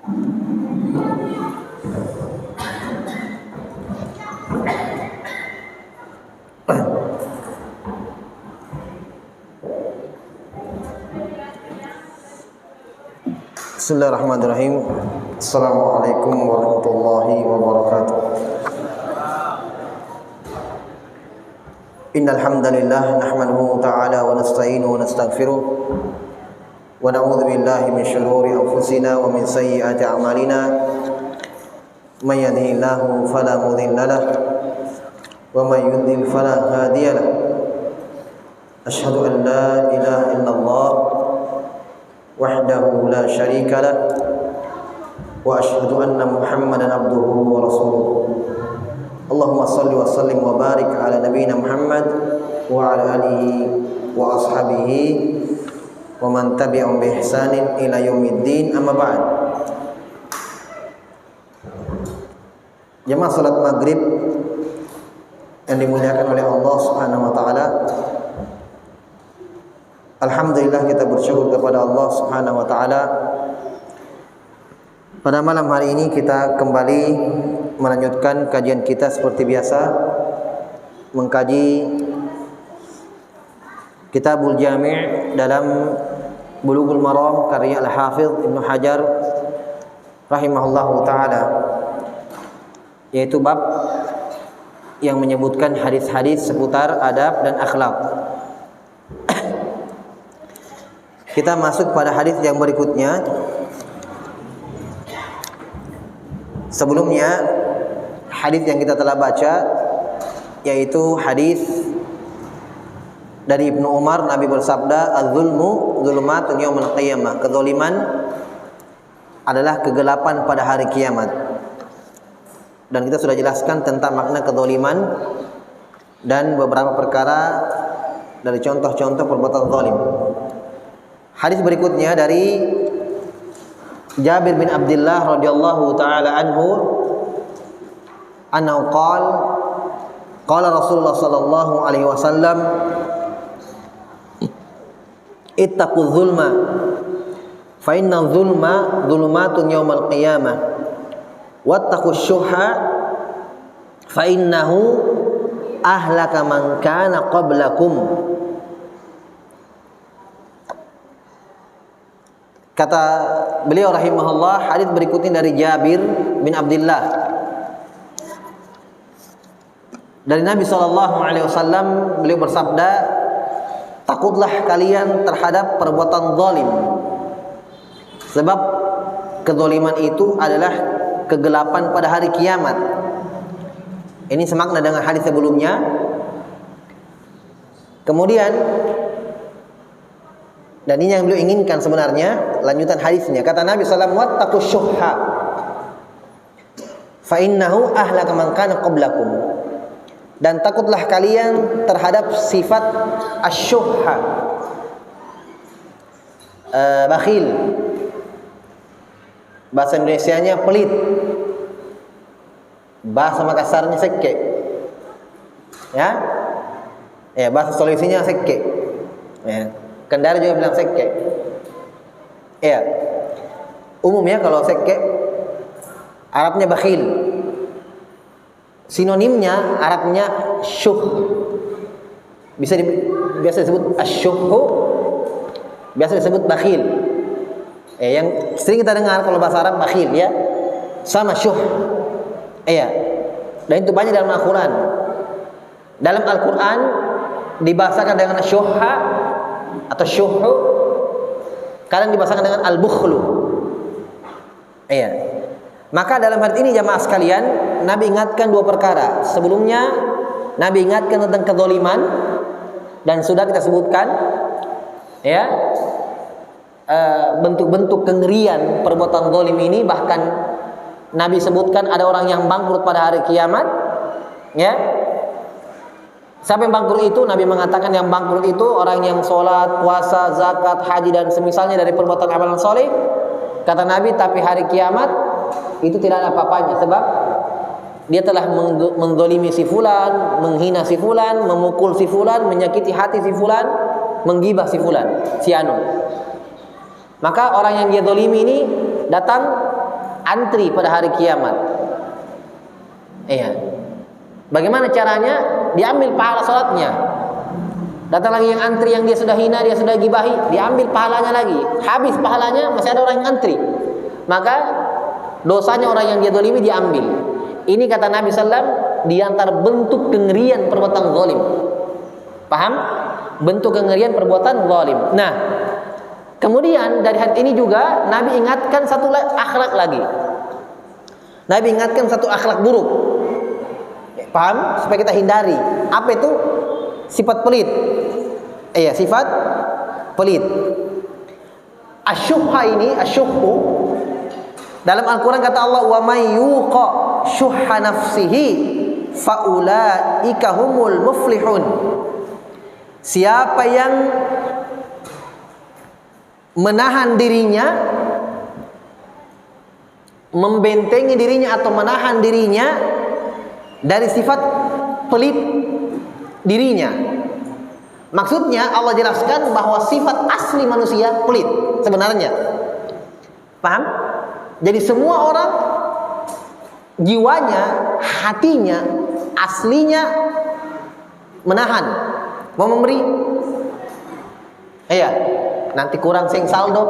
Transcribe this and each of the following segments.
Bismillahirrahmanirrahim. Assalamualaikum warahmatullahi wabarakatuh. Innal hamdalillah nahmaduhu ta'ala wa nasta'inuhu wa nastaghfiruh wa na'udzu billahi min shururi anfusina wa min sayyiati a'malina. May yahdihillahu fala mudilla lahu wa may yudlil fala hadiya lahu. Asyhadu an la ilaha illallah wahdahu la syarika lah wa asyhadu anna Muhammadan abduhu wa rasuluh. Allahumma shalli wa sallim wa barik ala nabiyyina Muhammad wa ala alihi wa ashabihi wa man tabi'ahum bi ihsanin ila yaumiddin, amma ba'd. Jemaah salat maghrib yang dimuliakan oleh Allah Subhanahu wa taala, alhamdulillah kita bersyukur kepada Allah Subhanahu wa taala. Pada malam hari ini kita kembali melanjutkan kajian kita seperti biasa, mengkaji Kitabul Jami' dalam Bulughul Maram karya Al-Hafidz Ibnu Hajar rahimahullahu taala, yaitu bab yang menyebutkan hadis-hadis seputar adab dan akhlak. Kita masuk pada hadis yang berikutnya. Sebelumnya hadis yang kita telah baca yaitu hadis dari Ibnu Umar, Nabi bersabda, "Az-zulmu dzulumatun yaumil qiyamah." Kezaliman adalah kegelapan pada hari kiamat. Dan kita sudah jelaskan tentang makna kezaliman dan beberapa perkara dari contoh-contoh perbuatan zalim. Hadis berikutnya dari Jabir bin Abdullah radhiyallahu taala anhu, annahu qala Rasulullah sallallahu alaihi wasallam, ittaquz zulma fa inna zulma dhulumatun yaumal qiyamah wattaqus syuhha fa innahu ahlaka man kana qablakum. Kata beliau rahimahullah, hadis berikutnya dari Jabir bin Abdullah dari Nabi SAW. Beliau bersabda, takutlah kalian terhadap perbuatan zalim, sebab kezaliman itu adalah kegelapan pada hari kiamat. Ini semakna dengan hadis sebelumnya. Kemudian, dan ini yang beliau inginkan sebenarnya, lanjutan hadisnya. Kata Nabi SAW, wattaqus syuhha fa innahu ahlaka man kana qablakum. Dan takutlah kalian terhadap sifat asyuhha, bakhil. Bahasa Indonesianya pelit, bahasa Makassarnya sekke, ya, bahasa Sulawesinya sekke, ya. Kendari juga bilang sekke. Iya. Umumnya kalau sekke Arabnya bakhil. Sinonimnya Arabnya syuh. Biasa disebut asyuhu, biasa disebut bakhil. Yang sering kita dengar kalau bahasa Arab bakhil, ya. Sama syuh. Iya. Dan itu banyak dalam Al-Qur'an. Dalam Al-Qur'an dibahasakan dengan syuhha atau syuhu, kadang dibahasakan dengan al-bukhlu. Iya. Maka dalam hadis ini jamaah sekalian, Nabi ingatkan dua perkara. Sebelumnya Nabi ingatkan tentang kezaliman, dan sudah kita sebutkan, ya, bentuk-bentuk kengerian perbuatan zalim ini. Bahkan Nabi sebutkan ada orang yang bangkrut pada hari kiamat, ya. Siapa yang bangkrut itu? Nabi mengatakan yang bangkrut itu orang yang sholat, puasa, zakat, haji dan semisalnya dari perbuatan amalan soleh. Kata Nabi, tapi hari kiamat itu tidak ada apa-apanya, sebab dia telah mendzalimi si fulan, menghina si fulan, memukul si fulan, menyakiti hati si fulan, menggibah si fulan, si anu. Maka orang yang dia zalimi ini datang antri pada hari kiamat. Iya. Bagaimana caranya? Diambil pahala salatnya. Datang lagi yang antri yang dia sudah hina, dia sudah gibahi, diambil pahalanya lagi. Habis pahalanya, masih ada orang yang antri. Maka dosanya orang yang dia dolimi diambil. Ini kata Nabi SAW, di antara bentuk kengerian perbuatan zalim. Paham? Bentuk kengerian perbuatan zalim. Nah, kemudian dari hadis ini juga Nabi ingatkan satu akhlak lagi. Nabi ingatkan satu akhlak buruk. Paham? Supaya kita hindari. Apa itu? Sifat pelit. Iya, sifat pelit. Asyuhha ini, asyuhhu, dalam Al-Quran kata Allah, wa may yuqa syuhha nafsihi faulaika humul muflihun. Siapa yang menahan dirinya, membentengi dirinya atau menahan dirinya dari sifat pelit dirinya. Maksudnya Allah jelaskan bahwa sifat asli manusia pelit sebenarnya. Paham? Jadi semua orang jiwanya, hatinya, aslinya menahan, mau memberi. Iya, nanti kurang sing saldo.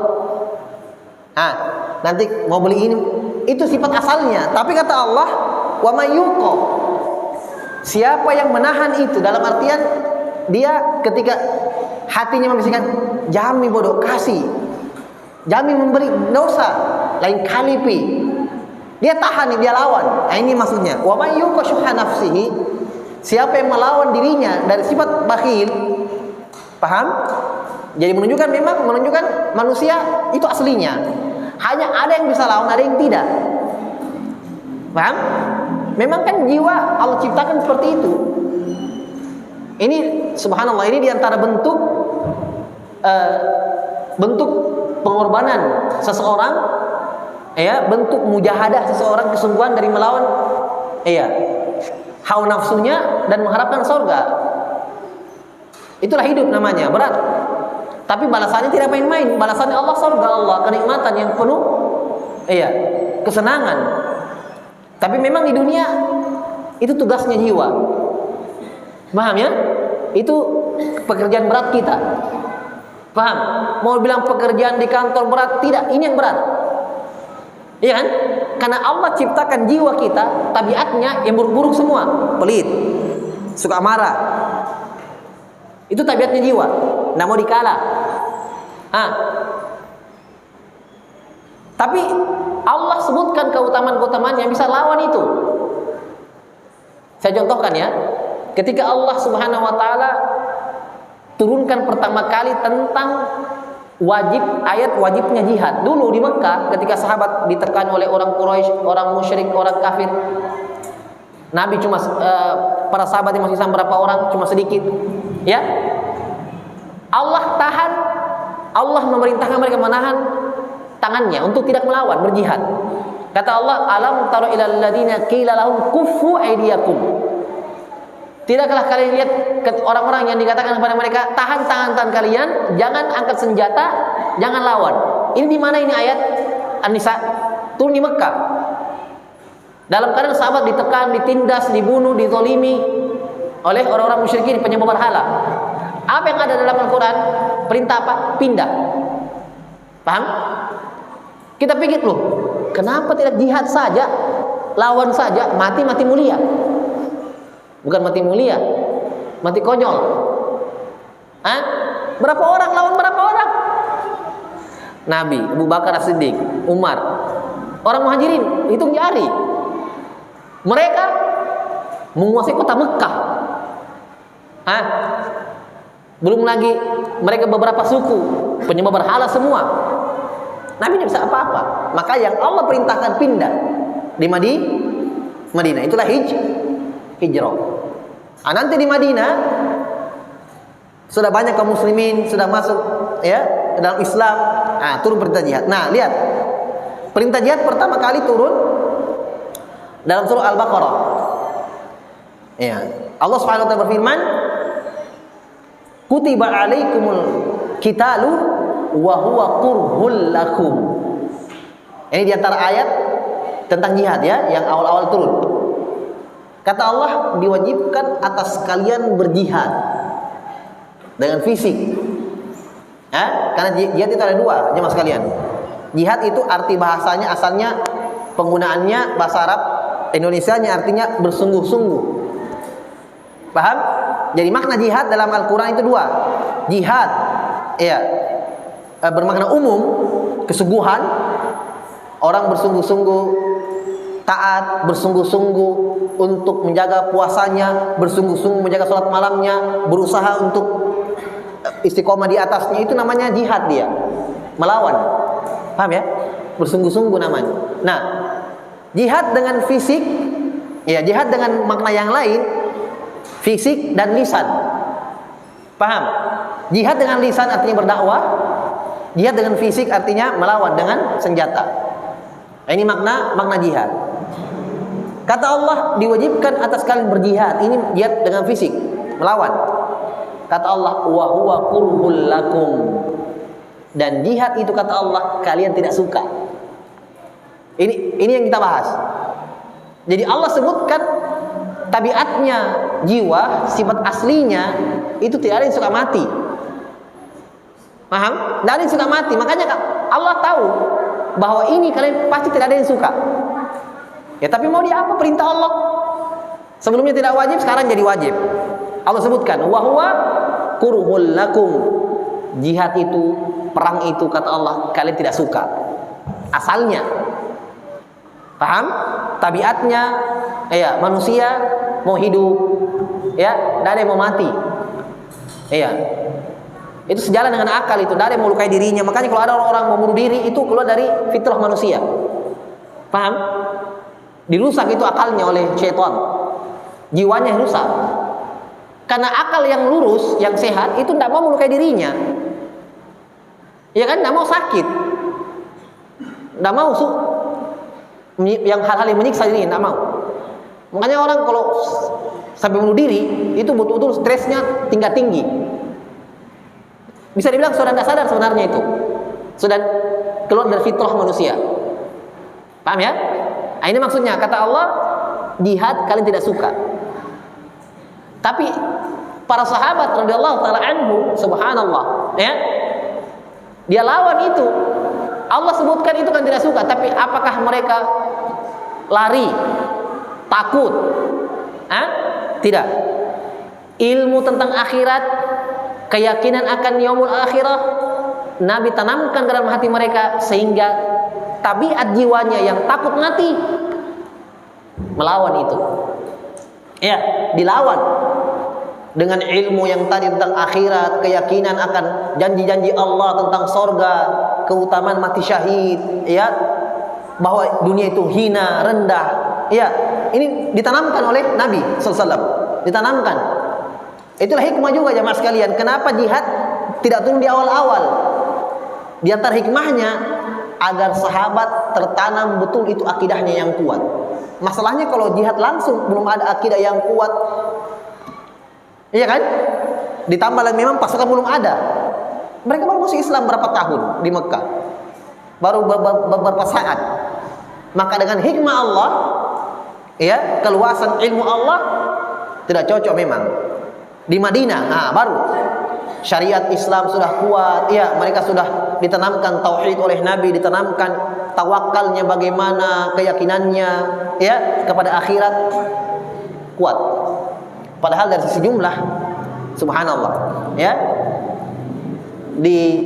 Nanti mau beli ini. Itu sifat asalnya. Tapi kata Allah, wa may yuqa, siapa yang menahan itu, dalam artian dia ketika hatinya membisikkan, jami bodoh, kasih, jami memberi, dosa, lain kali pi, dia tahan, dia lawan. Nah, ini maksudnya wa may yuqa syuhha nafsihi, siapa yang melawan dirinya dari sifat bakhil. Paham? Jadi memang menunjukkan manusia itu aslinya. Hanya ada yang bisa lawan, ada yang tidak. Paham? Memang kan jiwa Allah ciptakan seperti itu. Ini subhanallah, ini diantara bentuk pengorbanan seseorang, ya, bentuk mujahadah seseorang, kesungguhan dari melawan, ya, hawa nafsunya dan mengharapkan surga. Itulah hidup namanya, berat. Tapi balasannya tidak main-main. Balasannya Allah, surga Allah, kenikmatan yang penuh, iya, kesenangan. Tapi memang di dunia itu tugasnya jiwa. Paham ya? Itu pekerjaan berat kita. Paham? Mau bilang pekerjaan di kantor berat, tidak, ini yang berat. Iya kan? Karena Allah ciptakan jiwa kita, tabiatnya yang buruk-buruk semua, pelit, suka marah. Itu tabiatnya jiwa, nggak mau dikalah. Tapi Allah sebutkan keutamaan-keutamaan yang bisa lawan itu. Saya contohkan ya. Ketika Allah Subhanahu wa taala turunkan pertama kali tentang ayat wajibnya jihad. Dulu di Mekah ketika sahabat ditekan oleh orang Quraisy, orang musyrik, orang kafir, Nabi cuma para sahabat yang masih sama berapa orang, cuma sedikit. Ya. Allah tahan, Allah memerintahkan mereka menahan tangannya untuk tidak melawan, berjihad. Kata Allah, alam taro ilal ladina qila lahum kuffu aydiyakum. Tidaklah kalian lihat orang-orang yang dikatakan kepada mereka, tahan tangan kalian, jangan angkat senjata, jangan lawan. Ini di mana ini ayat An-Nisa? Turun di Mekah. Dalam keadaan sahabat ditekan, ditindas, dibunuh, dizalimi oleh orang-orang musyrikin penyembah berhala. Apa yang ada dalam Al-Quran? Perintah apa? Pindah. Paham? Kita pikir loh, kenapa tidak jihad saja, lawan saja, mati mulia? Bukan mati mulia, mati konyol. Berapa orang lawan berapa orang? Nabi, Abu Bakar As-Siddiq, Umar, orang Muhajirin, hitung jari. Mereka menguasai kota Mekah. Belum lagi mereka beberapa suku penyembah berhala semua. Nabi tidak bisa apa-apa. Maka yang Allah perintahkan pindah di Madinah. Itulah hijrah. Nanti di Madinah sudah banyak kaum muslimin sudah masuk ya dalam Islam. Turun perintah jihad. Nah, lihat. Perintah jihad pertama kali turun dalam surah Al-Baqarah. Ya. Allah Subhanahu wa taala berfirman, "Kutiba 'alaikumul qitalu wa huwa kurhul lakum." Ini di antara ayat tentang jihad ya, yang awal-awal turun. Kata Allah, diwajibkan atas kalian berjihad dengan fisik. Karena jihad itu ada dua, jemaah sekalian. Jihad itu arti bahasanya, asalnya penggunaannya bahasa Arab Indonesianya artinya bersungguh-sungguh. Paham? Jadi makna jihad dalam Al-Quran itu dua. Jihad ya, bermakna umum, kesungguhan. Orang bersungguh-sungguh taat, bersungguh-sungguh untuk menjaga puasanya, bersungguh-sungguh menjaga sholat malamnya, berusaha untuk istiqomah di atasnya, itu namanya jihad dia. Melawan. Paham ya? Bersungguh-sungguh namanya. Nah, jihad dengan fisik, ya jihad dengan makna yang lain, fisik dan lisan. Paham? Jihad dengan lisan artinya berdakwah, jihad dengan fisik artinya melawan dengan senjata. Ini makna jihad. Kata Allah, diwajibkan atas kalian berjihad. Ini jihad dengan fisik, melawan. Kata Allah, wa huwa kurhul lakum. Dan jihad itu kata Allah kalian tidak suka. Ini yang kita bahas. Jadi Allah sebutkan tabiatnya jiwa, sifat aslinya itu tidak ada yang suka mati. Paham? Tidak ada yang suka mati. Makanya Allah tahu bahwa ini kalian pasti tidak ada yang suka. Ya tapi mau dia apa perintah Allah? Sebelumnya tidak wajib, sekarang jadi wajib. Allah sebutkan wa huwa kurhul lakum. Jihad itu, perang itu kata Allah kalian tidak suka. Asalnya. Paham? Tabiatnya ya manusia mau hidup, ya, tidak ada yang mau mati. Iya. Itu sejalan dengan akal itu, tidak ada yang mau lukai dirinya. Makanya kalau ada orang-orang mau bunuh diri itu keluar dari fitrah manusia. Paham? Dirusak itu akalnya oleh syaitan. Jiwanya rusak. Karena akal yang lurus, yang sehat itu tidak mau melukai dirinya. Ya kan, tidak mau sakit. Tidak mau yang hal-hal yang menyiksa diri, tidak mau. Makanya orang kalau sampai bunuh diri itu betul-betul stresnya tingkat tinggi. Bisa dibilang sudah tidak sadar sebenarnya itu. Sudah keluar dari fitrah manusia. Paham ya? Nah, ini maksudnya kata Allah, jihad kalian tidak suka. Tapi para sahabat radhiyallahu taala anhu, subhanallah, ya. Dia lawan itu. Allah sebutkan itu kan tidak suka, tapi apakah mereka lari, takut? Tidak. Ilmu tentang akhirat, keyakinan akan yaumul akhirah Nabi tanamkan ke dalam hati mereka sehingga tabiat jiwanya yang takut mati melawan itu. Ya, dilawan dengan ilmu yang tadi tentang akhirat, keyakinan akan janji-janji Allah tentang sorga, keutamaan mati syahid, ya, bahwa dunia itu hina, rendah, ya, ini ditanamkan oleh Nabi SAW, ditanamkan. Itulah hikmah juga jemaah sekalian. Kenapa jihad tidak turun di awal-awal? Di antara hikmahnya agar sahabat tertanam betul itu akidahnya yang kuat. Masalahnya kalau jihad langsung belum ada akidah yang kuat, iya kan? Ditambah lagi memang pasukan belum ada. Mereka baru masuk Islam berapa tahun di Mekah, baru beberapa saat. Maka dengan hikmah Allah, ya, keluasan ilmu Allah tidak cocok memang. Di Madinah, baru syariat Islam sudah kuat, ya, mereka sudah ditanamkan tauhid oleh Nabi, ditanamkan tawakalnya bagaimana, keyakinannya, ya, kepada akhirat kuat. Padahal dari sisi jumlah, subhanallah, ya, di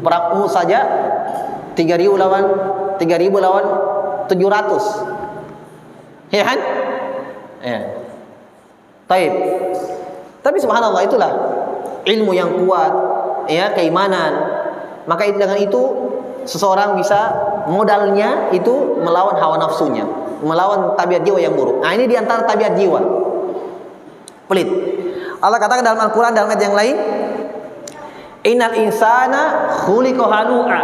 perang Uhud saja 3.000 lawan 700, ya kan? Ya. Taib. Tapi subhanallah, itulah ilmu yang kuat, ya, keimanan. Maka dengan itu seseorang bisa modalnya itu melawan hawa nafsunya, melawan tabiat jiwa yang buruk. Nah, ini diantara tabiat jiwa pelit. Allah katakan dalam Al-Quran dalam ayat yang lain, innal insana khuliqa halu'a.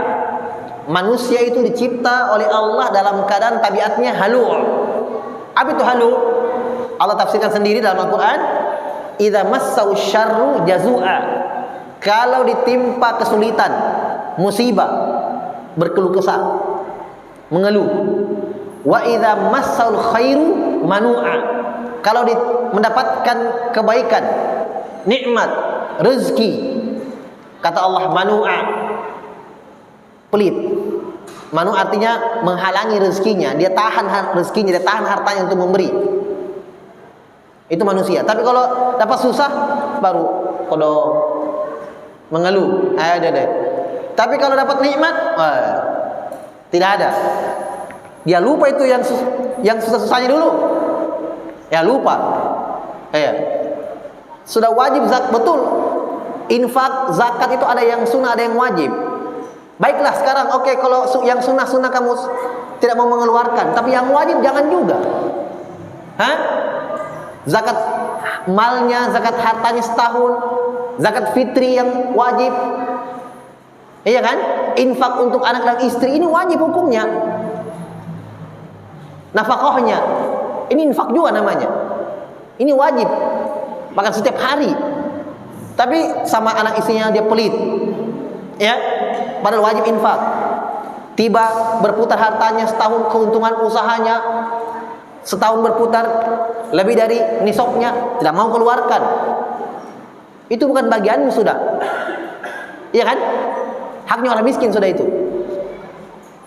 Manusia itu dicipta oleh Allah dalam keadaan tabiatnya halu'. Apa itu halu'? Allah tafsirkan sendiri dalam Al-Quran, idza massau syarru jazua. Kalau ditimpa kesulitan, musibah, berkeluh kesah, mengeluh. Wa idza massal khairu manu'a. Kalau mendapatkan kebaikan, nikmat, rezeki, kata Allah manu'a, pelit. Manu artinya menghalangi rezekinya, dia tahan rezekinya, dia tahan hartanya untuk memberi. Itu manusia. Tapi kalau dapat susah baru kodok mengeluh. Ada deh. Tapi kalau dapat nikmat, tidak ada. Dia lupa itu yang susah-susahnya dulu. Ya lupa. Sudah wajib zakat, betul. Infak, zakat itu ada yang sunnah, ada yang wajib. Baiklah sekarang, oke, kalau yang sunnah-sunnah kamu tidak mau mengeluarkan, tapi yang wajib jangan juga. Zakat malnya, zakat hartanya setahun, zakat fitri yang wajib, iya kan? Infak untuk anak dan istri ini wajib hukumnya. Nafkahnya, ini infak juga namanya. Ini wajib, bahkan setiap hari. Tapi sama anak istrinya dia pelit, ya. Padahal wajib infak. Tiba berputar hartanya setahun, keuntungan usahanya setahun berputar lebih dari nisabnya, tidak mau keluarkan. Itu bukan bagianmu sudah. Iya kan? Haknya orang miskin sudah itu.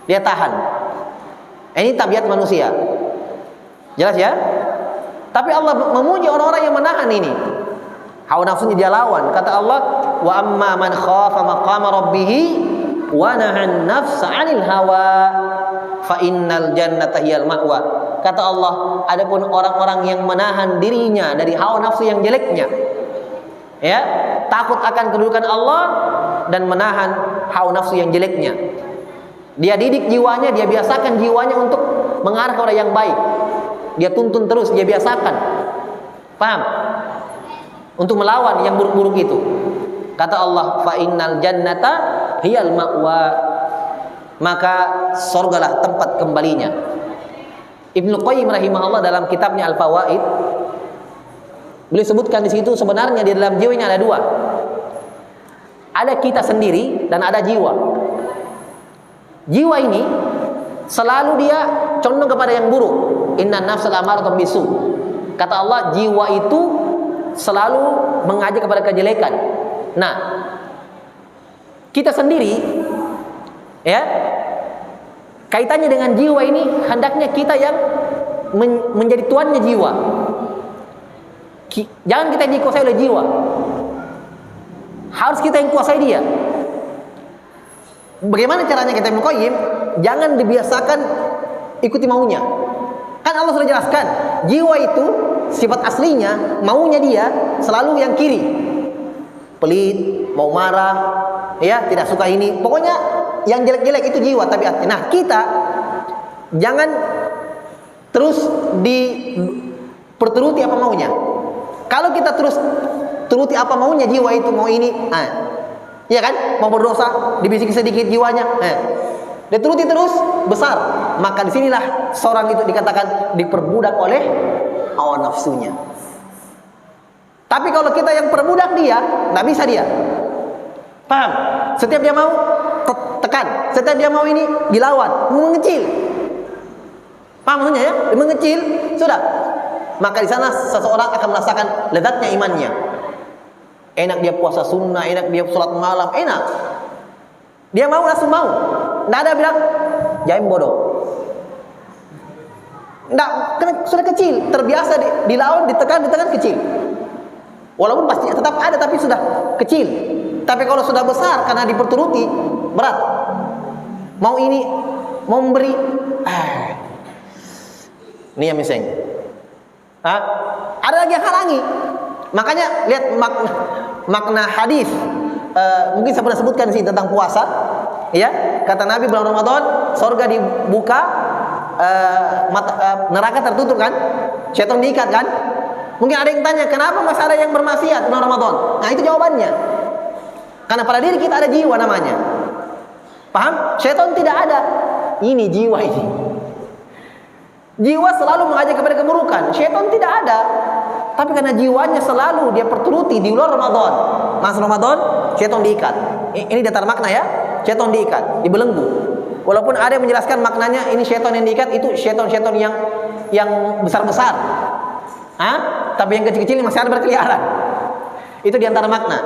Dia tahan. Ini tabiat manusia. Jelas ya? Tapi Allah memuji orang-orang yang menahan ini. Hawa nafsunya dia lawan. Kata Allah, wa amma man khafa maqama rabbih wa nahan nafsa 'anil hawa fa innal jannata hiyal ma'wa. Kata Allah, adapun orang-orang yang menahan dirinya dari hawa nafsu yang jeleknya, ya, takut akan kedudukan Allah dan menahan hawa nafsu yang jeleknya. Dia didik jiwanya, dia biasakan jiwanya untuk mengarah kepada yang baik. Dia tuntun terus, dia biasakan. Paham? Untuk melawan yang buruk-buruk itu. Kata Allah, fa innal jannata hiyal ma'wa. Maka surgalah tempat kembalinya. Ibnu Qayyim rahimahullah dalam kitabnya Al-Fawaid, beliau sebutkan di situ sebenarnya di dalam jiwa ini ada dua. Ada kita sendiri dan ada jiwa. Jiwa ini selalu dia condong kepada yang buruk. Innan nafsal amaratun bisu. Kata Allah, jiwa itu selalu mengajak kepada kejelekan. Nah, kita sendiri, ya, kaitannya dengan jiwa ini hendaknya kita yang menjadi tuannya jiwa. Jangan kita yang dikuasai oleh jiwa. Harus kita yang kuasai dia. Bagaimana caranya kita Qayyim? Jangan dibiasakan ikuti maunya. Kan Allah sudah jelaskan, jiwa itu sifat aslinya, maunya dia selalu yang kiri. Pelit, mau marah, ya, tidak suka ini. Pokoknya yang jelek-jelek itu jiwa tabiatnya. Nah, kita jangan terus diperturuti apa maunya. Kalau kita terus turuti apa maunya jiwa itu, mau ini, iya kan? Mau berdosa, dibisiki sedikit jiwanya, dia turuti terus, besar. Maka disinilah seorang itu dikatakan diperbudak oleh hawa nafsunya. Tapi kalau kita yang perbudak dia, nggak bisa dia. Paham? Setiap dia mau tekan, setiap dia mau ini dilawan, mengecil. Paham maksudnya ya? Mengecil, sudah. Maka di sana seseorang akan merasakan lezatnya imannya. Enak dia puasa sunnah, enak dia sholat malam, enak. Dia mau langsung mau. Nggak ada bilang jaim bodoh. Nggak, karena sudah kecil, terbiasa dilawan, ditekan kecil. Walaupun pasti tetap ada, tapi sudah kecil. Tapi kalau sudah besar karena diperturuti, berat. Mau ini, mau memberi, ini yang miseng. Ada lagi yang halangi. Makanya lihat makna hadis. Mungkin saya pernah sebutkan di sini tentang puasa. Ya, kata Nabi bulan Ramadan, surga dibuka, neraka tertutup kan? Syaitan diikat kan? Mungkin ada yang tanya, kenapa masih ada yang bermaksiat bulan Ramadan? Nah, itu jawabannya. Karena pada diri kita ada jiwa namanya. Paham? Syaitan tidak ada. Ini jiwa ini. Jiwa selalu mengajak kepada keburukan. Syaitan tidak ada. Tapi karena jiwanya selalu dia perturuti di luar Ramadan. Mas Ramadan, syaitan diikat. Ini datar makna ya. Syaitan diikat, dibelenggu. Walaupun ada yang menjelaskan maknanya ini syaitan yang diikat itu syaitan-syaitan yang besar-besar. Tapi yang kecil-kecil masih ada berkeliaran. Itu diantara makna.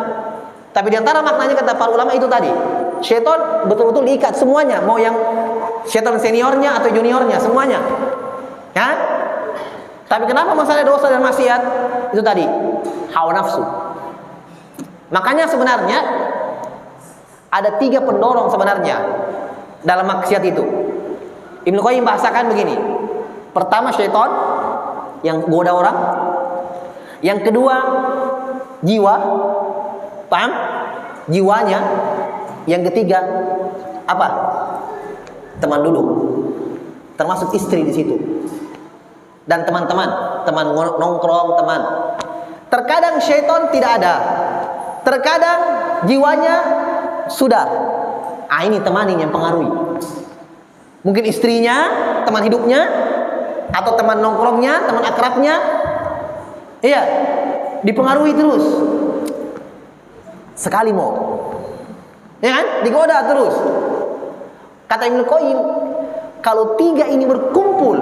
Tapi diantara maknanya kata para ulama itu tadi, syaitan betul-betul diikat semuanya, mau yang syaitan seniornya atau juniornya semuanya. Tapi kenapa masalah dosa dan maksiat? Itu tadi, hawa nafsu. Makanya sebenarnya ada 3 pendorong sebenarnya dalam maksiat itu. Ibnu Qayyim bahasakan begini. Pertama syaitan yang goda orang. Yang kedua jiwa, paham? Jiwanya. Yang ketiga apa? Teman duduk. Termasuk istri di situ. Dan teman-teman, teman nongkrong, teman. Terkadang syaitan tidak ada. Terkadang jiwanya sudah. Ini teman ini yang pengaruhi. Mungkin istrinya, teman hidupnya, atau teman nongkrongnya, teman akrabnya. Iya, dipengaruhi terus. Sekali mau. Ya kan? Digoda terus. Kata Ibnu Qayyim, kalau 3 ini berkumpul,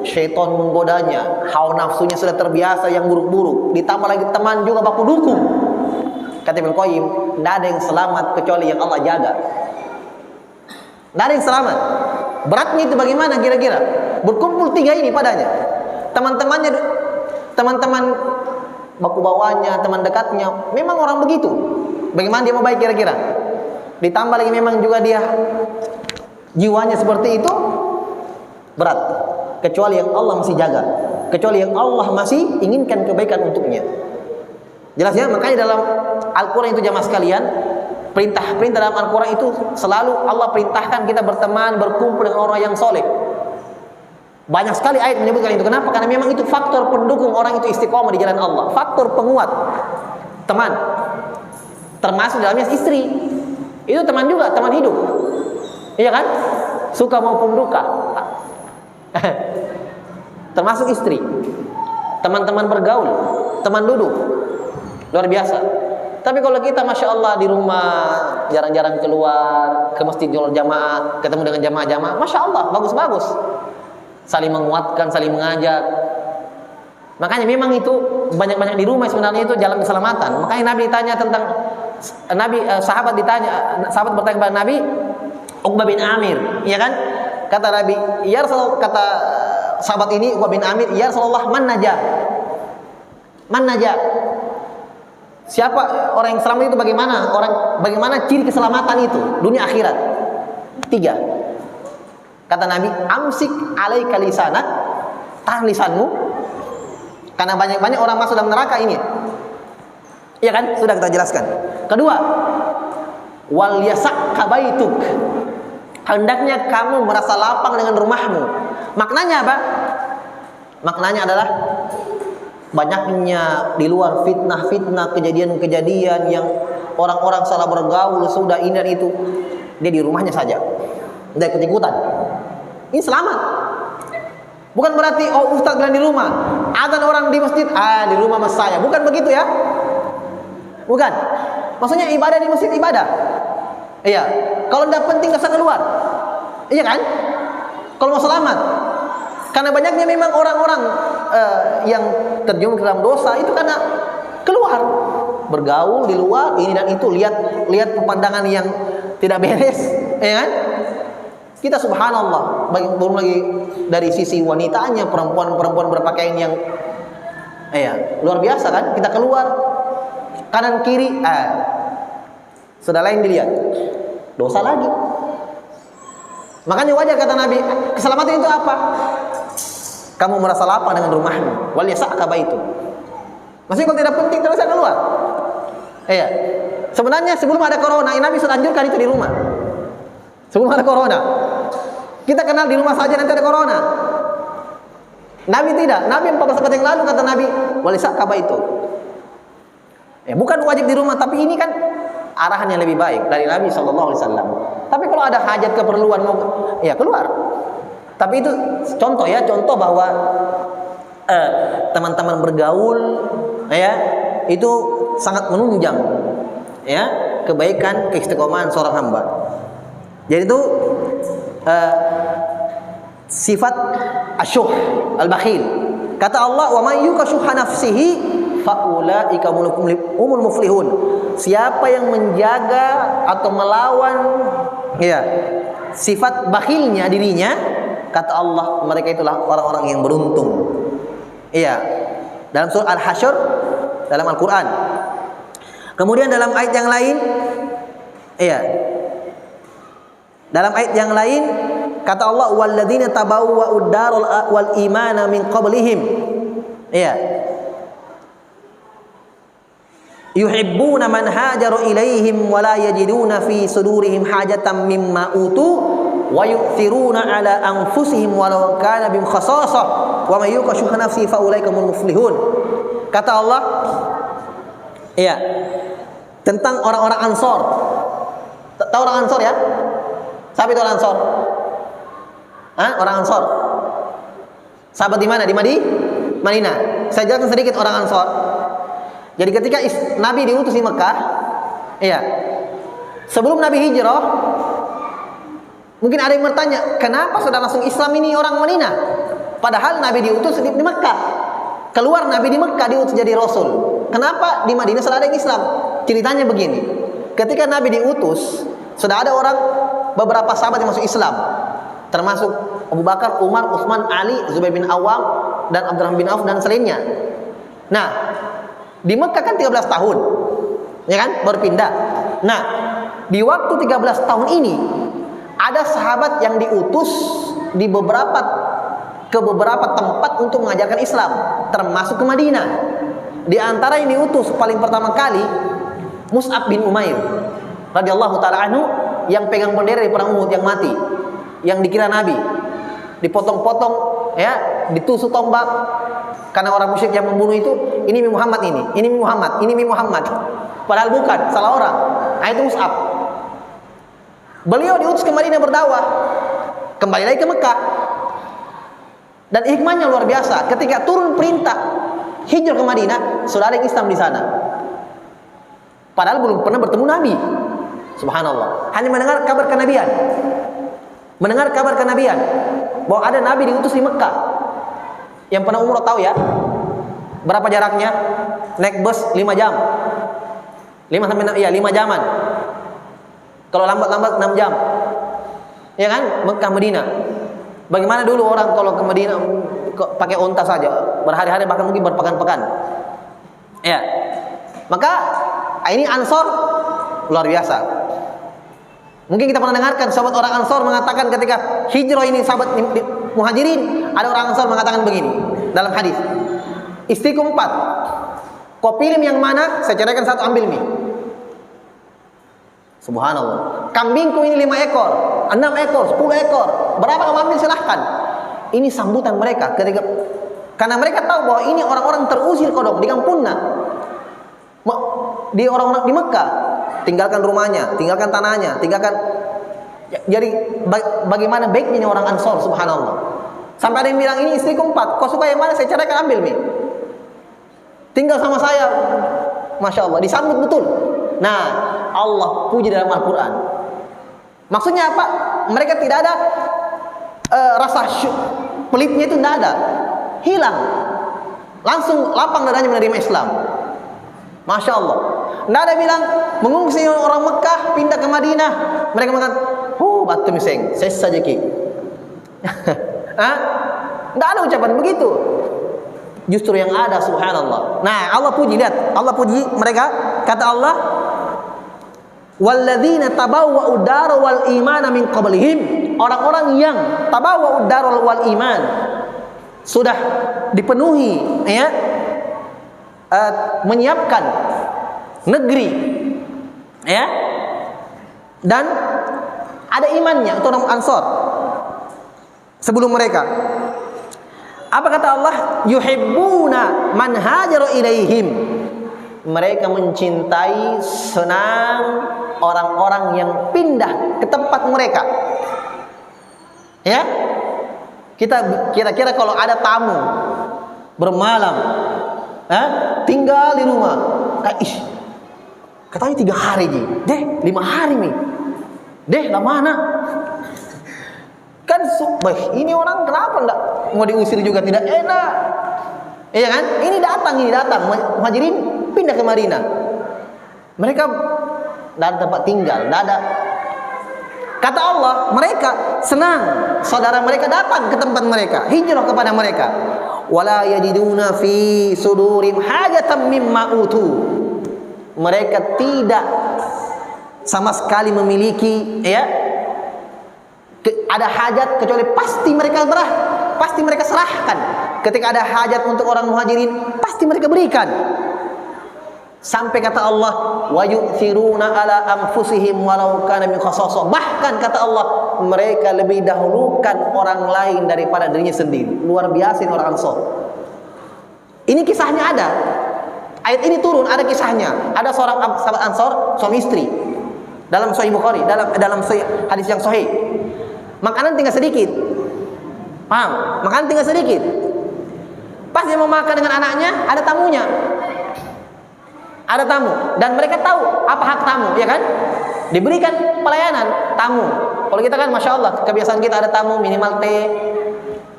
syaitan menggodanya, hawa nafsunya sudah terbiasa yang buruk-buruk, ditambah lagi teman juga baku dukung. Kata Ibnu Qayyim, tidak ada yang selamat kecuali yang Allah jaga. Tidak ada yang selamat. Beratnya itu bagaimana kira-kira? Berkumpul 3 ini padanya. Teman-temannya, teman-teman baku bawahnya, teman dekatnya, memang orang begitu. Bagaimana dia mau baik kira-kira? Ditambah lagi memang juga dia jiwanya seperti itu, berat. Kecuali yang Allah masih jaga, kecuali yang Allah masih inginkan kebaikan untuknya. Jelas ya? Makanya dalam Al-Quran itu jamaah sekalian, perintah-perintah dalam Al-Quran itu selalu Allah perintahkan kita berteman, berkumpul dengan orang yang soleh. Banyak sekali ayat menyebutkan itu. Kenapa? Karena memang itu faktor pendukung orang itu istiqomah di jalan Allah. Faktor penguat teman. Termasuk dalamnya istri. Itu teman juga, teman hidup. Iya kan? Suka maupun duka. Termasuk istri. Teman-teman bergaul, teman duduk. Luar biasa. Tapi kalau kita Masya Allah di rumah jarang-jarang keluar ke masjid jamaah, ketemu dengan jamaah-jamaah, Masya Allah, bagus-bagus. Saling menguatkan, saling mengajak. Makanya memang itu banyak-banyak di rumah sebenarnya itu jalan keselamatan. Makanya Nabi ditanya tentang sahabat bertanya kepada Nabi, Uqbah bin Amir, ya kan? Kata Nabi, ya Rasulullah, kata sahabat ini Uqbah bin Amir, ya Rasulullah, man najah? Man najah? Siapa orang yang selamat itu bagaimana? Bagaimana ciri keselamatan itu dunia akhirat? 3. Kata Nabi, amsik alaika lisanak, tahan lisanmu, karena banyak orang masuk dalam neraka ini. Iya kan? Sudah kita jelaskan. Kedua, wal yasak kabaituk, hendaknya kamu merasa lapang dengan rumahmu. Maknanya apa? Maknanya adalah banyaknya di luar fitnah-fitnah, kejadian-kejadian yang orang-orang salah bergaul, sudah ini dan itu. Dia di rumahnya saja, tidak ikut-ikutan. Ini selamat. Bukan berarti ustaz bilang di rumah, adzan orang di masjid, di rumah mas saya. Bukan begitu ya. Bukan. Maksudnya ibadah di masjid ibadah. Iya. Kalau tidak penting enggak usah keluar. Iya kan? Kalau mau selamat. Karena banyaknya memang orang-orang yang terjun ke dalam dosa itu karena keluar, bergaul di luar ini dan itu, lihat pemandangan yang tidak beres, ya kan? Kita subhanallah, belum lagi dari sisi wanitanya, perempuan berpakaian yang luar biasa kan? Kita keluar kanan kiri, sudah lain dilihat, dosa lagi. Makanya wajar kata Nabi, keselamatan itu apa? Kamu merasa lapang dengan rumahmu, wal yasa'ka baitu. Maksudnya kalau tidak penting terus keluar. Iya. Sebenarnya sebelum ada corona, Nabi sudah anjurkan itu di rumah. Sebelum ada corona. Kita kenal di rumah saja nanti ada corona. Nabi tidak. Nabi 14 abad yang lalu kata Nabi, wal yasa'ka baitu. Bukan wajib di rumah, tapi ini kan arahan yang lebih baik dari Nabi SAW. Tapi kalau ada hajat keperluan ya keluar. Tapi itu contoh ya, contoh bahwa teman-teman bergaul ya itu sangat menunjang ya kebaikan, keistiqomahan seorang hamba. Jadi itu sifat asyuh, al-bakhil. Kata Allah, "Wa may yukashuha nafsihi faulaika humul muflihun." Siapa yang menjaga atau melawan sifat bakhilnya dirinya, kata Allah, mereka itulah orang-orang yang beruntung. Dalam surah Al-Hasyr dalam Al-Qur'an. Kemudian dalam ayat yang lain, dalam ayat yang lain kata Allah, "Walladzina tabawwa'ud daral wal imana min qablihim." Yuhibbuna man hajaru ilaihim wa la yajiduna fi sudurihim hajatan mimma utu wa yu'thiruna ala anfusihim walau kana bihim khasasah wa may yukashuha nafsihi fa ulaika humul muflihun. Kata Allah tentang orang-orang Ansor. Tahu orang Ansor ya? Siapa itu orang Ansor? Orang Ansor. Sahabat di mana? Di Madinah. Saya jelaskan sedikit orang Ansor. Jadi ketika Nabi diutus di Mekah, sebelum Nabi hijrah, mungkin ada yang bertanya, kenapa sudah langsung Islam ini orang Madinah? Padahal Nabi diutus di Mekah. Keluar Nabi di Mekah diutus jadi Rasul. Kenapa di Madinah sudah ada yang Islam? Ceritanya begini. Ketika Nabi diutus, sudah ada beberapa sahabat yang masuk Islam, termasuk Abu Bakar, Umar, Utsman, Ali, Zubair bin Awam, dan Abdurrahman bin Auf dan selainnya. Nah, di Mekah kan 13 tahun, ya kan, baru pindah. Nah, di waktu 13 tahun ini ada sahabat yang diutus ke beberapa tempat untuk mengajarkan Islam, termasuk ke Madinah. Di antara yang diutus paling pertama kali Mus'ab bin Umair radhiyallahu taala anhu, yang pegang bendera di perang Uhud, yang mati, yang dikira nabi, dipotong-potong, ditusuk tombak karena orang musyrik yang membunuh itu, ini Muhammad, ini Muhammad. Padahal bukan, salah orang. Nah, itu Mus'ab. Beliau diutus ke Madinah berdakwah, kembali lagi ke Mekah. Dan hikmahnya luar biasa. Ketika turun perintah hijrah ke Madinah, sudah ada yang Islam di sana. Padahal belum pernah bertemu Nabi. Subhanallah. Hanya mendengar kabar kenabian. Bahwa ada Nabi diutus di Mekah. Yang pernah umroh tahu ya? Berapa jaraknya? Naik bus 5 jam. 5 jaman. Kalau lambat 6 jam. Ya kan? Mekah Madinah. Bagaimana dulu orang kalau ke Madinah pakai onta saja, berhari-hari bahkan mungkin berpekan-pekan. Maka ini Ansor luar biasa. Mungkin kita pernah dengarkan sahabat orang Ansor mengatakan ketika hijrah ini, sahabat Muhajirin, ada orang Ansor mengatakan begini dalam hadis, istriku 4, kau pilih yang mana, saya ceraikan 1, ambil mie. Subhanallah. Kambingku ini 5 ekor, 6 ekor, 10 ekor, berapa kamu ambil silahkan. Ini sambutan mereka karena mereka tahu bahwa ini orang-orang terusir kodok di kampungnya, di orang-orang di Mekah, tinggalkan rumahnya, tinggalkan tanahnya, jadi bagaimana baiknya orang Ansor, subhanallah. Sampai ada yang bilang, ini istriku 4, kau suka yang mana, saya ceraikan, ambil mie, tinggal sama saya. Masya Allah, disambut betul. Nah, Allah puji dalam Al-Quran. Maksudnya apa? Mereka tidak ada rasa pelitnya itu, tidak ada, hilang, langsung lapang dadanya menerima Islam. Masya Allah. Tidak ada bilang mengungsi orang Mekah pindah ke Madinah. Mereka mengatakan, batu miseng, saya saja ki. Tidak ada ucapan begitu. Justru yang ada, subhanallah. Nah, Allah puji, lihat, Allah puji mereka. Kata Allah, walladzina tabawwa'ud dara wal imana min qablihim. Orang-orang yang tabawwa'ud dara wal iman, sudah dipenuhi menyiapkan negeri, dan ada imannya untuk orang Ansor sebelum mereka. Apa kata Allah? Yuhibbuna man hajara ilaihim. Mereka mencintai, senang orang-orang yang pindah ke tempat mereka. Kita kira-kira kalau ada tamu bermalam, tinggal di rumah, katanya 3 hari, 5 hari nih, lah mana? Dan ini orang kenapa enggak mau diusir juga tidak enak. Iya kan? Ini datang Muhajirin pindah ke Madinah. Mereka tidak ada tempat tinggal, tidak ada. Kata Allah, mereka senang saudara mereka datang ke tempat mereka, hijrah kepada mereka. Wala yajiduna fi sudurim hajatan mimma utu. Mereka tidak sama sekali memiliki ada hajat kecuali pasti mereka serahkan. Ketika ada hajat untuk orang Muhajirin, pasti mereka berikan. Sampai kata Allah, wa yu'thiruna ala anfusihim walau kana min khasasah. Bahkan kata Allah, mereka lebih dahulukan orang lain daripada dirinya sendiri. Luar biasa ini orang Ansor. Ini kisahnya ada. Ayat ini turun, ada kisahnya. Ada seorang sahabat Ansor, suami istri. Dalam Sahih Bukhari, dalam hadis yang sahih. Makanan tinggal sedikit. Paham? Makanan tinggal sedikit. Pas dia mau makan dengan anaknya, ada tamunya. Ada tamu dan mereka tahu apa hak tamu, ya kan? Diberikan pelayanan tamu. Kalau kita kan masya Allah kebiasaan kita ada tamu minimal teh,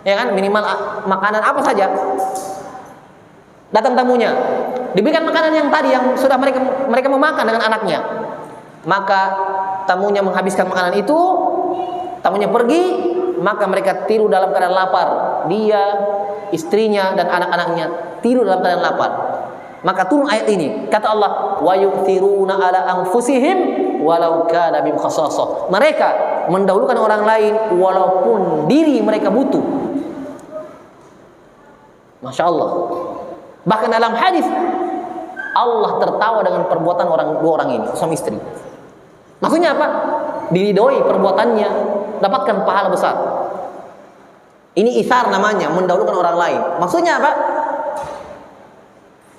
ya kan? Minimal makanan apa saja. Datang tamunya, diberikan makanan yang tadi yang sudah mereka memakan dengan anaknya. Maka tamunya menghabiskan makanan itu, tamunya pergi, maka mereka tidur dalam keadaan lapar. Dia, istrinya dan anak-anaknya tidur dalam keadaan lapar. Maka turun ayat ini, kata Allah, wa yu'thiruna ala anfusihim walau kana bihim khasasah. Mereka mendahulukan orang lain walaupun diri mereka butuh. Masya Allah. Bahkan dalam hadis Allah tertawa dengan perbuatan dua orang ini, suami istri. Maksudnya apa? Diridhoi perbuatannya, dapatkan pahala besar. Ini itsar namanya, mendahulukan orang lain. Maksudnya apa?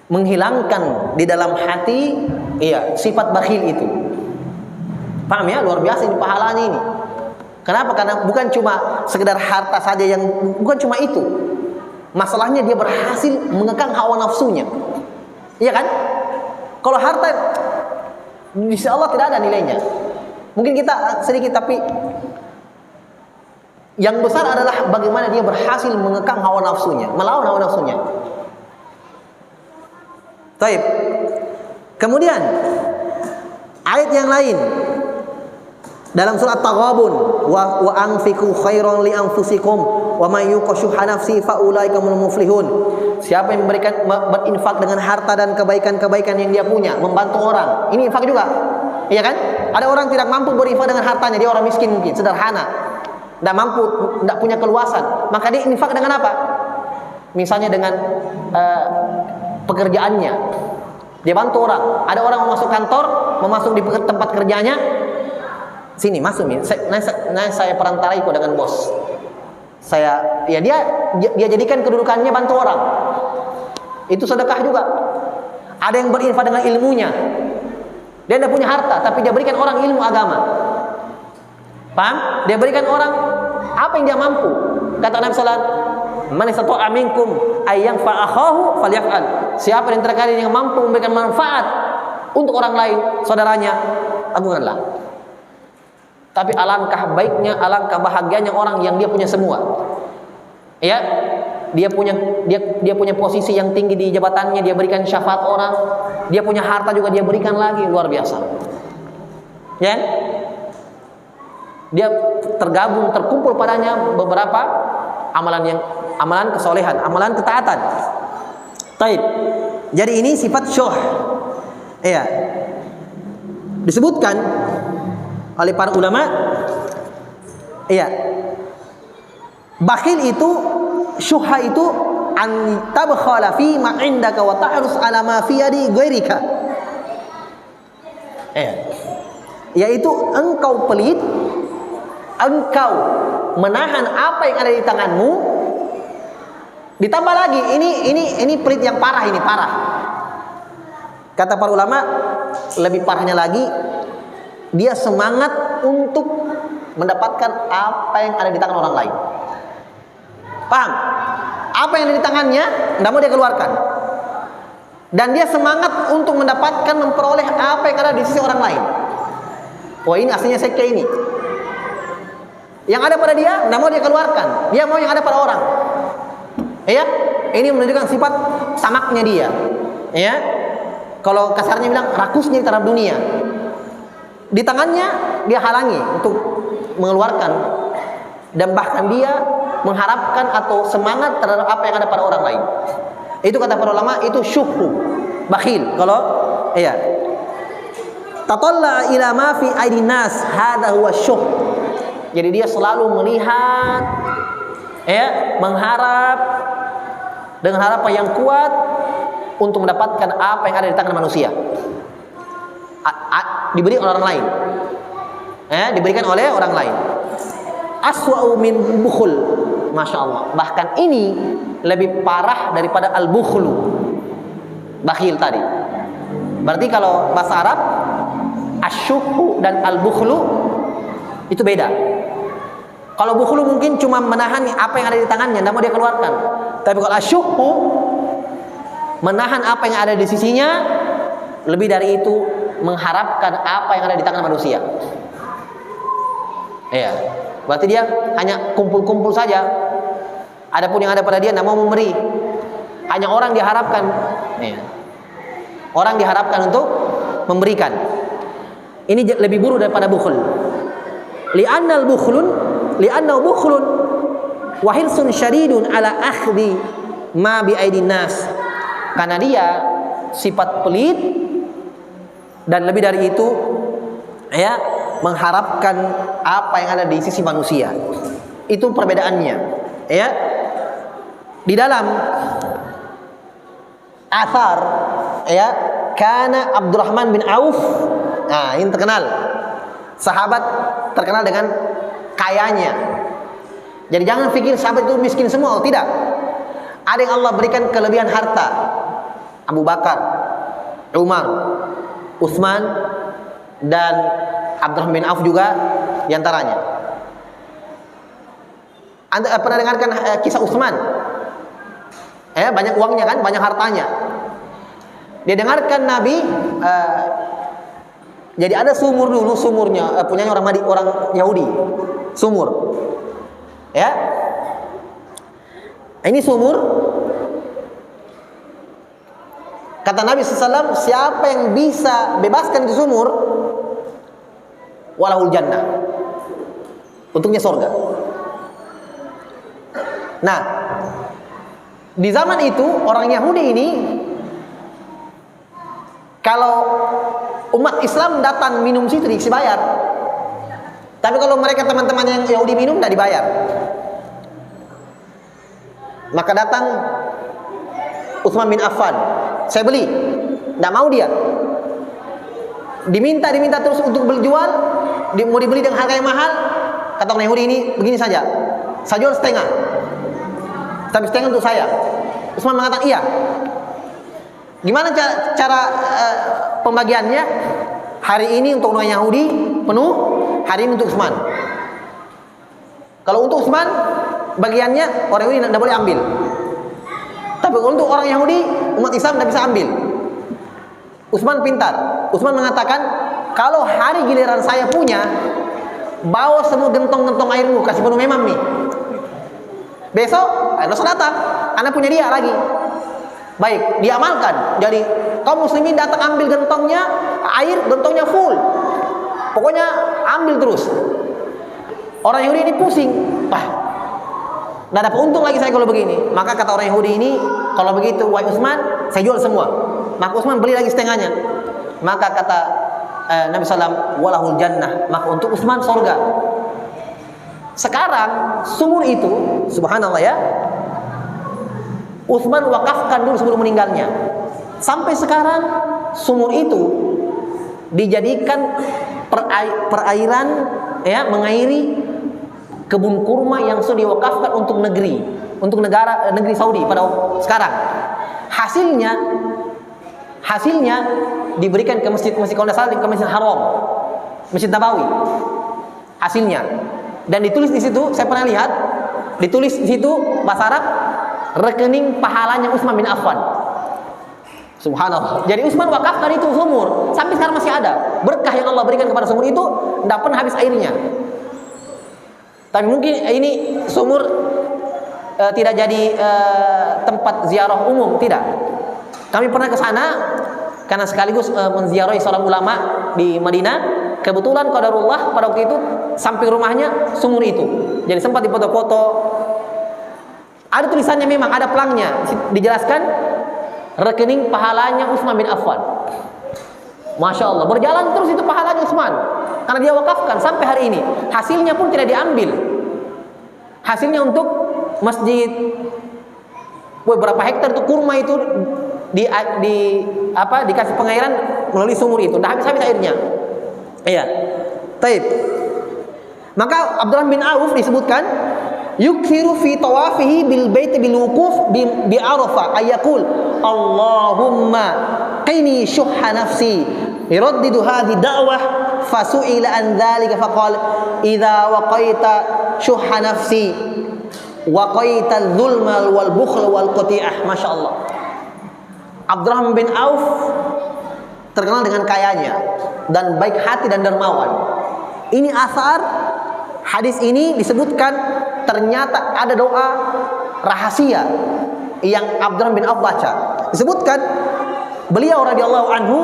Menghilangkan di dalam hati sifat bakhil itu. Paham ya? Luar biasa ini pahalanya ini. Kenapa? Karena bukan cuma sekedar harta saja, yang bukan cuma itu. Masalahnya dia berhasil mengekang hawa nafsunya. Iya kan? Kalau harta insya Allah tidak ada nilainya. Mungkin kita sedikit, tapi yang besar adalah bagaimana dia berhasil mengekang hawa nafsunya, melawan hawa nafsunya. Taib. Kemudian ayat yang lain dalam surat Taghabun, wa anfiqu khairan li anfusikum wa may yuqashuha nafsi fa ulaika humul muflihun. Siapa yang berinfak dengan harta dan kebaikan-kebaikan yang dia punya, membantu orang, ini infak juga. Iya kan? Ada orang tidak mampu berinfak dengan hartanya, dia orang miskin mungkin, sederhana, tidak mampu, tidak punya keluasan, maka dia infak dengan apa? Misalnya dengan pekerjaannya, dia bantu orang. Ada orang mau masuk kantor, mau masuk di tempat kerjanya, sini masuk nih, saya perantarai kok dengan bos. Dia jadikan kedudukannya bantu orang. Itu sedekah juga. Ada yang berinfak dengan ilmunya. Dia tidak punya harta, tapi dia berikan orang ilmu agama. Paham? Dia berikan orang apa yang dia mampu. Kata Nabi sallallahu alaihi wasallam, man istata'a minkum ayyang fa'akhahu falyaf'al. Siapa yang terkadang yang mampu memberikan manfaat untuk orang lain, saudaranya, lakukanlah. Tapi alangkah baiknya, alangkah bahagianya orang yang dia punya semua. Ya, dia punya posisi yang tinggi di jabatannya, dia berikan syafaat orang. Dia punya harta juga dia berikan lagi, luar biasa. Ya. Dia terkumpul padanya beberapa amalan kesolehan, amalan ketaatan. Taib. Jadi ini sifat syuh. Iya. Disebutkan oleh para ulama, iya. Bakhil itu, syuha itu an tabkhala fi ma indaka wa tahrus ala ma fi yadi ghairika. Iya. Yaitu engkau pelit, engkau menahan apa yang ada di tanganmu. Ditambah lagi, ini pelit yang parah, ini parah. Kata para ulama, lebih parahnya lagi, dia semangat untuk mendapatkan apa yang ada di tangan orang lain. Paham? Apa yang ada di tangannya, tidak mau dia keluarkan. Dan dia semangat untuk mendapatkan, memperoleh apa yang ada di sisi orang lain. Wah, ini aslinya sekte ini. Yang ada pada dia, tidak mau dia keluarkan. Dia mau yang ada pada orang. Ya, ini menunjukkan sifat tamaknya dia. Ya, kalau kasarnya bilang rakusnya terhadap dunia. Di tangannya dia halangi untuk mengeluarkan, dan bahkan dia mengharapkan atau semangat terhadap apa yang ada pada orang lain. Itu kata para ulama, itu syuhu, bakhil. Kalau ya, tatalla ila ma fi aidin nas, hadza huwa syuh. Jadi dia selalu melihat, ya, mengharap dengan harapan yang kuat untuk mendapatkan apa yang ada di tangan manusia. Diberi oleh orang lain. Diberikan oleh orang lain. Aswa'u min bukhul. Masya Allah. Bahkan ini lebih parah daripada al-bukhlu, bakhil tadi. Berarti kalau bahasa Arab, asyuhu dan al-bukhlu itu beda. Kalau bukhlu mungkin cuma menahan apa yang ada di tangannya, tidak mau dia keluarkan. Tapi kalau asyuhu, menahan apa yang ada di sisinya, lebih dari itu mengharapkan apa yang ada di tangan manusia. Iya. Berarti dia hanya kumpul-kumpul saja. Adapun yang ada pada dia tidak mau memberi. Hanya orang diharapkan. Iya. Orang diharapkan untuk memberikan. Ini lebih buruk daripada bukhl. Li'annahu bukhlun wa hirsun syadidun ala akhdhi ma bi aidin nas. Karena dia sifat pelit, dan lebih dari itu, ya, mengharapkan apa yang ada di sisi manusia. Itu perbedaannya. Ya, di dalam athar, ya, kana Abdurrahman bin Auf, nah ini terkenal, sahabat terkenal dengan kayanya. Jadi jangan pikir sahabat itu miskin semua, tidak. Ada yang Allah berikan kelebihan harta. Abu Bakar, Umar, Utsman, dan Abdurrahman bin Auf juga diantaranya. Anda pernah dengarkan kisah Utsman? Banyak uangnya kan, banyak hartanya. Dia dengarkan Nabi, jadi ada sumur dulu, sumurnya punyanya orang Yahudi, sumur. Ya, ini sumur. Kata Nabi SAW, siapa yang bisa bebaskan itu sumur, walahul jannah, untuknya surga. Nah, di zaman itu orang Yahudi ini, kalau umat Islam datang minum situ dikasih bayar. Tapi kalau mereka teman-teman yang Yahudi minum, tidak dibayar. Maka datang Utsman bin Affan, saya beli, tidak mau dia. Diminta terus untuk berjual, mau dibeli dengan harga yang mahal. Kata orang Yahudi ini, begini saja, saya jual setengah, tapi setengah untuk saya. Utsman mengatakan iya. Gimana cara pembagiannya? Hari ini untuk orang Yahudi penuh, hari ini untuk Utsman. Kalau untuk Utsman, bagiannya orang Yahudi tidak boleh ambil. Tapi untuk orang Yahudi, umat Islam tidak bisa ambil. Utsman pintar. Utsman mengatakan, kalau hari giliran saya punya, bawa semua gentong-gentong airmu, kasih penuh memang nih. Besok, datang, anak punya dia lagi. Baik, diamalkan. Jadi kaum muslimin datang ambil gentongnya, air gentongnya full. Pokoknya ambil terus. Orang Yahudi ini pusing. Nggak dapat untung lagi saya kalau begini. Maka kata orang Yahudi ini, kalau begitu, wahai Utsman, saya jual semua. Maka Utsman beli lagi setengahnya. Maka kata Nabi SAW, walahul jannah, maka untuk Utsman surga. Sekarang sumur itu, subhanallah ya, Utsman wakafkan dulu sebelum meninggalnya. Sampai sekarang sumur itu dijadikan perairan, ya, mengairi kebun kurma yang sudah diwakafkan untuk negeri Saudi pada sekarang. Hasilnya diberikan ke masjid-masjid, kalau tidak salah ke Masjid Haram, Masjid Nabawi. Hasilnya, dan ditulis di situ, saya pernah lihat, ditulis di situ bahasa Arab, rekening pahalanya Utsman bin Affan. Subhanallah. Jadi Utsman wakafkan itu sumur, sampai sekarang masih ada. Berkah yang Allah berikan kepada sumur itu tidak pernah habis airnya. Tapi mungkin ini sumur tidak jadi tempat ziarah umum, tidak. Kami pernah ke sana karena sekaligus menziarahi seorang ulama di Madinah. Kebetulan qadarullah pada waktu itu samping rumahnya sumur itu. Jadi sempat dipoto-foto. Ada tulisannya, memang ada pelangnya, dijelaskan rekening pahalanya Utsman bin Affan. Masya Allah, berjalan terus itu pahalanya Utsman, karena dia wakafkan sampai hari ini. Hasilnya pun tidak diambil. Hasilnya untuk masjid, beberapa hektar itu kurma itu dikasih pengairan melalui sumur itu. Dah habis airnya. Iya. Taib. Maka Abdurrahman bin Auf disebutkan yukthiru fi tawafihi bil bait bil wuquf bi Arafah ayaqul Allahumma qini syuhha nafsi yuraddidu hadhi da'wah fasu'ila an dzalika faqala idza waqaita syuhha nafsi waqaita dzulma wal bukhl wal qati'ah. masyaallah. Abdurrahman bin Auf terkenal dengan kayanya dan baik hati dan dermawan. Ini asar, hadis ini disebutkan ternyata ada doa rahasia yang Abdurrahman bin Auf baca. Disebutkan beliau radhiyallahu anhu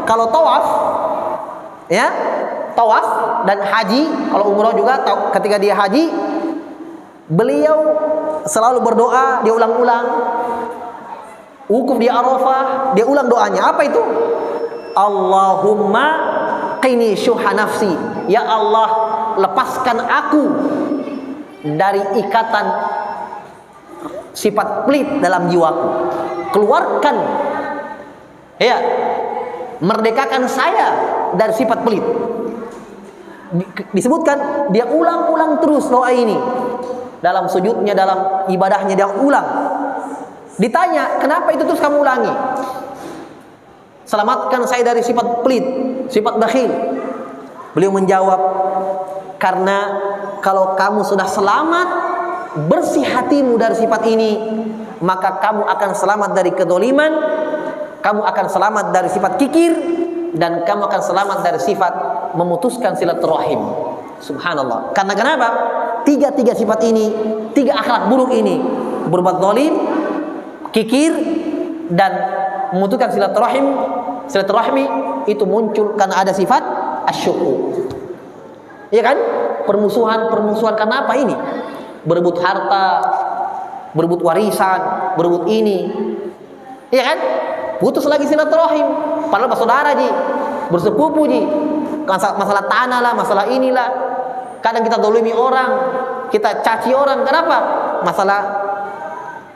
kalau tawaf, ya, tawaf dan haji, kalau umrah juga ketika dia haji, beliau selalu berdoa, dia ulang-ulang. Wukuf di Arafah, dia ulang doanya. Apa itu? Allahumma qini syuhha nafsi. Ya Allah, lepaskan aku dari ikatan sifat pelit dalam jiwaku. Keluarkan, ya, merdekakan saya dari sifat pelit. Disebutkan dia ulang-ulang terus doa ini dalam sujudnya, dalam ibadahnya dia ulang. Ditanya, kenapa itu terus kamu ulangi? Selamatkan saya dari sifat pelit, sifat bakhil. Beliau menjawab, karena kalau kamu sudah selamat, bersih hatimu dari sifat ini, maka kamu akan selamat dari kedoliman, kamu akan selamat dari sifat kikir, dan kamu akan selamat dari sifat memutuskan silaturahim. Subhanallah. Karena kenapa? Tiga sifat ini, tiga akhlak buruk ini, berbuat zalim, kikir, dan memutuskan silaturahmi itu muncul karena ada sifat asyukur. Iya kan? Permusuhan karena apa ini? Berebut harta, berebut warisan, berebut ini. Iya kan? Putus lagi silaturahim. Padahal saudara ji, bersepupu ji. Masalah tanah lah, masalah inilah. Kadang kita dolimi orang, kita caci orang. Kenapa?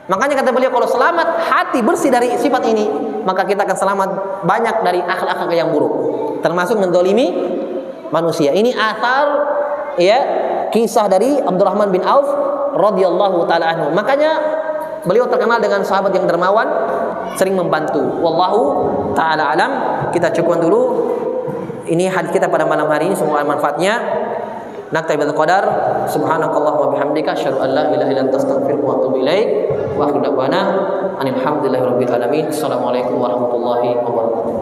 Makanya kata beliau, kalau selamat hati bersih dari sifat ini, maka kita akan selamat banyak dari akhlak-akhlak yang buruk, termasuk mendolimi manusia. Ini asar, ya, kisah dari Abdurrahman bin Auf radhiyallahu taala anhu. Makanya beliau terkenal dengan sahabat yang dermawan, sering membantu. Wallahu taala alam. Kita cukupkan dulu ini hadis kita pada malam hari ini, semoga manfaatnya. Naktabi bil qadar. Subhanakallahumma bihamdika asyhadu an la ilaha illa anta astaghfiruka wa atubu ilaik. Wa akhiru da'wana alhamdulillahi rabbil alamin. Assalamualaikum warahmatullahi wabarakatuh.